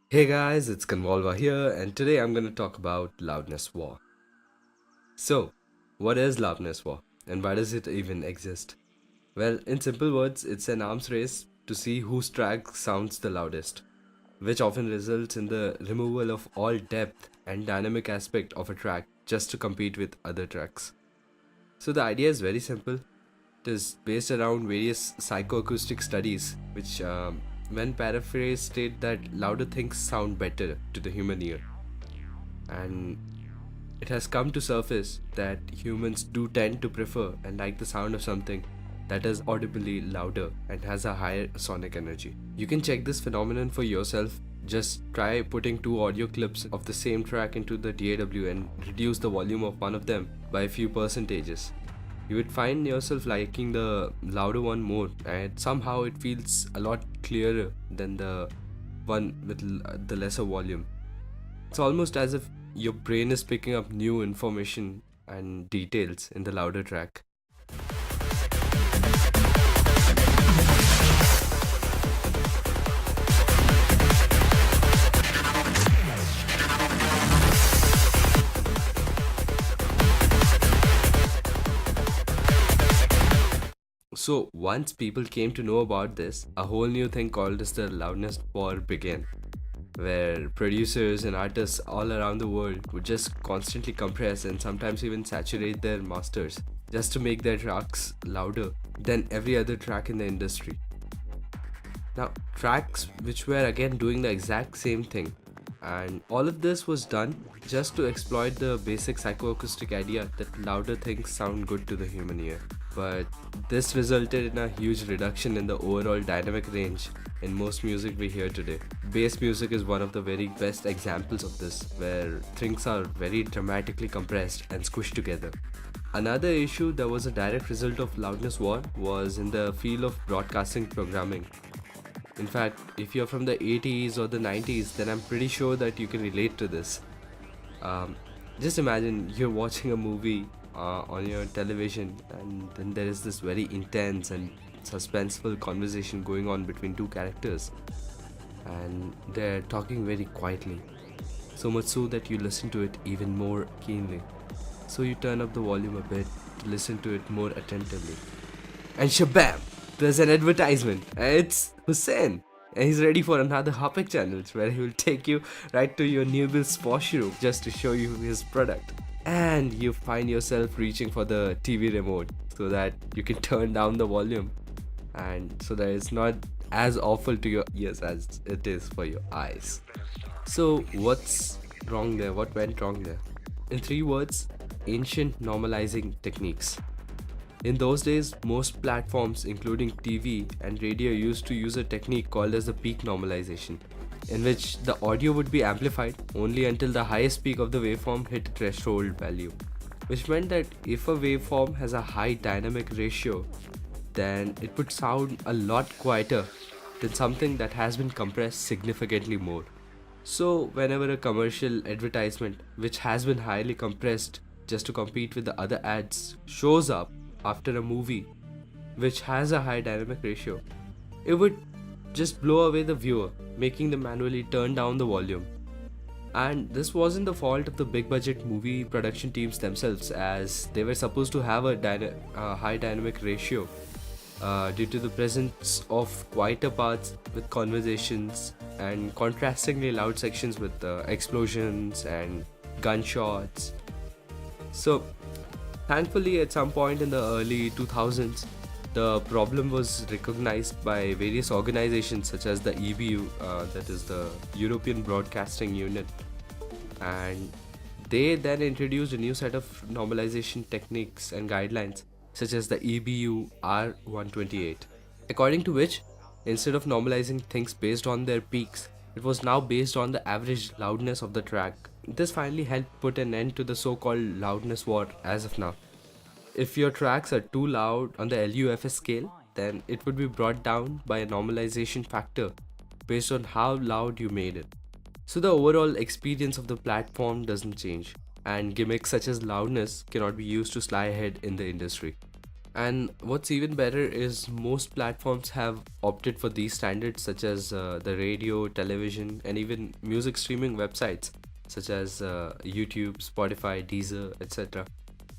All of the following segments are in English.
Hey guys, it's Convolva here, and today I'm going to talk about loudness war. So, what is loudness war, and why does it even exist? Well, in simple words, it's an arms race to see whose track sounds the loudest, which often results in the removal of all depth and dynamic aspect of a track just to compete with other tracks. So, the idea is very simple. It is based around various psychoacoustic studies, which, when paraphrased, state that louder things sound better to the human ear. And it has come to surface that humans do tend to prefer and like the sound of something that is audibly louder and has a higher sonic energy. You can check this phenomenon for yourself. Just try putting two audio clips of the same track into the DAW and reduce the volume of one of them by a few percentages. You would find yourself liking the louder one more, and somehow it feels a lot clearer than the one with the lesser volume. It's almost as if your brain is picking up new information and details in the louder track. So, once people came to know about this, a whole new thing called as the loudness war began, where producers and artists all around the world would just constantly compress and sometimes even saturate their masters just to make their tracks louder than every other track in the industry. Now, tracks which were again doing the exact same thing, and all of this was done just to exploit the basic psychoacoustic idea that louder things sound good to the human ear. But this resulted in a huge reduction in the overall dynamic range in most music we hear today. Bass music is one of the very best examples of this, where things are very dramatically compressed and squished together. Another issue that was a direct result of loudness war was in the field of broadcasting programming. In fact, if you're from the 80s or the 90s, then I'm pretty sure that you can relate to this. Um, just imagine you're watching a movie on your television, and then there is this very intense and suspenseful conversation going on between two characters, and they're talking very quietly, so much so that you listen to it even more keenly. So you turn up the volume a bit to listen to it more attentively. And shabam! There's an advertisement. It's Hussein. And he's ready for another Hopek channels where he will take you right to your neighbor's posh room just to show you his product. And you find yourself reaching for the TV remote so that you can turn down the volume and so that it's not as awful to your ears as it is for your eyes. So, what's wrong there? What went wrong there? In three words, ancient normalizing techniques. In those days, most platforms, including TV and radio, used to use a technique called as the peak normalization, in which the audio would be amplified only until the highest peak of the waveform hit a threshold value, which meant that if a waveform has a high dynamic ratio, then it would sound a lot quieter than something that has been compressed significantly more. So, whenever a commercial advertisement, which has been highly compressed just to compete with the other ads, shows up after a movie which has a high dynamic ratio, it would just blow away the viewer, making them manually turn down the volume. And this wasn't the fault of the big budget movie production teams themselves, as they were supposed to have a high dynamic ratio due to the presence of quieter parts with conversations and contrastingly loud sections with explosions and gunshots. So, thankfully, at some point in the early 2000s, the problem was recognized by various organizations such as the EBU, that is the European Broadcasting Unit, and they then introduced a new set of normalization techniques and guidelines such as the EBU R128, according to which, instead of normalizing things based on their peaks, it was now based on the average loudness of the track. This finally helped put an end to the so called loudness war as of now. If your tracks are too loud on the LUFS scale, then it would be brought down by a normalization factor based on how loud you made it. So the overall experience of the platform doesn't change, and gimmicks such as loudness cannot be used to sly ahead in the industry. And what's even better is most platforms have opted for these standards, such as the radio, television, and even music streaming websites, such as YouTube, Spotify, Deezer, etc.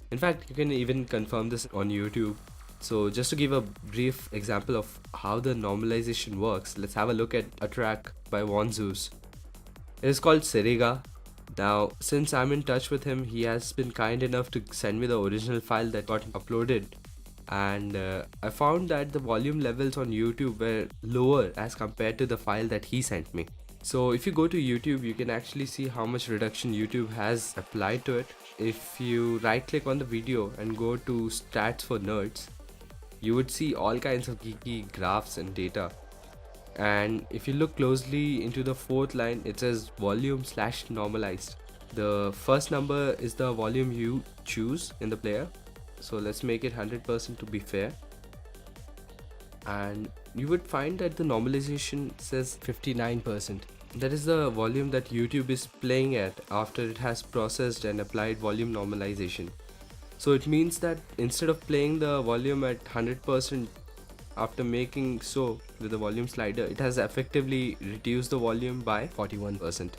In fact, you can even confirm this on YouTube. So, just to give a brief example of how the normalization works, let's have a look at a track by Von Zeus. It is called Seriga. Now, since I'm in touch with him, he has been kind enough to send me the original file that got uploaded. And I found that the volume levels on YouTube were lower as compared to the file that he sent me. So if you go to YouTube, you can actually see how much reduction YouTube has applied to it. If you right click on the video and go to stats for nerds, you would see all kinds of geeky graphs and data. And if you look closely into the fourth line, it says volume/normalized. The first number is the volume you choose in the player. So let's make it 100% to be fair. And you would find that the normalization says 59%. That is the volume that YouTube is playing at after it has processed and applied volume normalization. So it means that instead of playing the volume at 100%, after making so with the volume slider, it has effectively reduced the volume by 41%.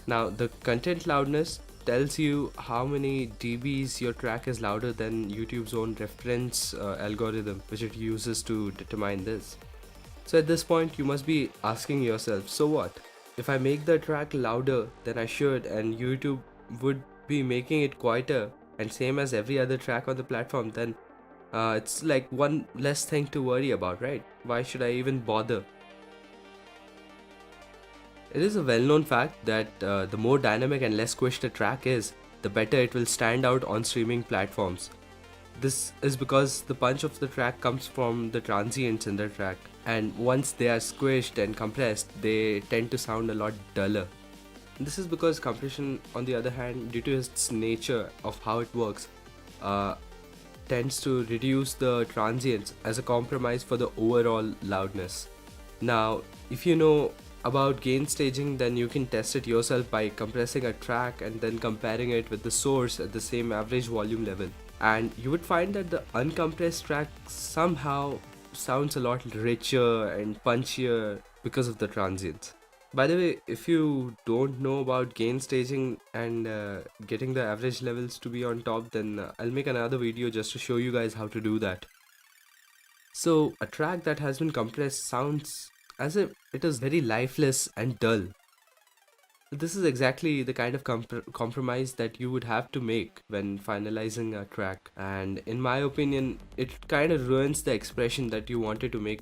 Now the content loudness tells you how many dBs your track is louder than YouTube's own reference algorithm, which it uses to determine this. So at this point you must be asking yourself, so what? If I make the track louder than I should and YouTube would be making it quieter and same as every other track on the platform, then it's like one less thing to worry about, right? Why should I even bother? It is a well-known fact that the more dynamic and less squished a track is, the better it will stand out on streaming platforms. This is because the punch of the track comes from the transients in the track, and once they are squished and compressed, they tend to sound a lot duller. This is because compression, on the other hand, due to its nature of how it works, tends to reduce the transients as a compromise for the overall loudness. Now, if you know about gain staging, then you can test it yourself by compressing a track and then comparing it with the source at the same average volume level. And you would find that the uncompressed track somehow sounds a lot richer and punchier because of the transients. By the way, if you don't know about gain staging and getting the average levels to be on top, then I'll make another video just to show you guys how to do that. So a track that has been compressed sounds as if it is very lifeless and dull. This is exactly the kind of compromise that you would have to make when finalizing a track, and in my opinion it kind of ruins the expression that you wanted to make,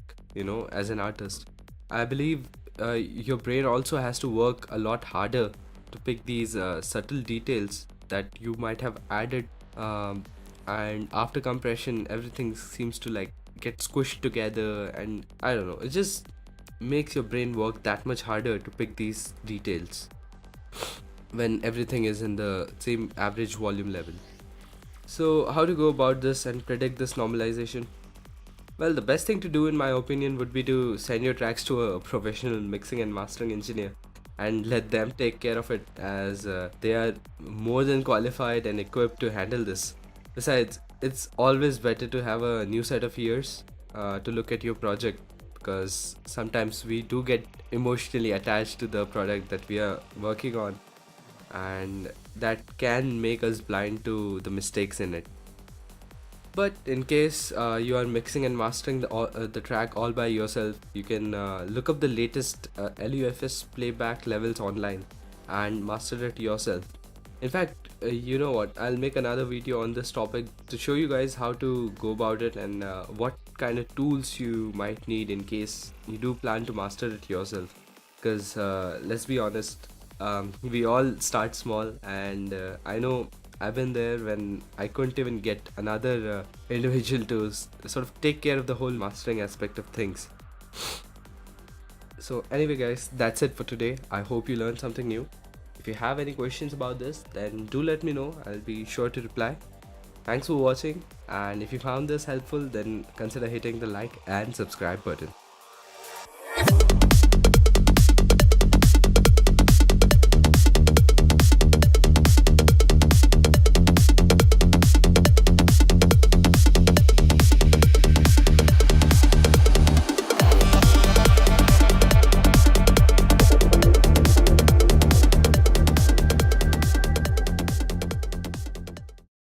as an artist. I believe your brain also has to work a lot harder to pick these subtle details that you might have added, and after compression everything seems to like get squished together, and I don't know, it just makes your brain work that much harder to pick these details when everything is in the same average volume level. So how to go about this and predict this normalization? Well, the best thing to do in my opinion would be to send your tracks to a professional mixing and mastering engineer and let them take care of it, as they are more than qualified and equipped to handle this. Besides, it's always better to have a new set of ears to look at your project, because sometimes we do get emotionally attached to the product that we are working on, and that can make us blind to the mistakes in it. But in case you are mixing and mastering the track all by yourself, you can look up the latest LUFS playback levels online and master it yourself. In fact, you know what, I'll make another video on this topic to show you guys how to go about it and what kind of tools you might need in case you do plan to master it yourself. Because let's be honest, we all start small, and I know I've been there when I couldn't even get another individual to sort of take care of the whole mastering aspect of things. So anyway guys, that's it for today. I hope you learned something new. If you have any questions about this, then do let me know. I'll be sure to reply. Thanks for watching, and if you found this helpful, then consider hitting the like and subscribe button.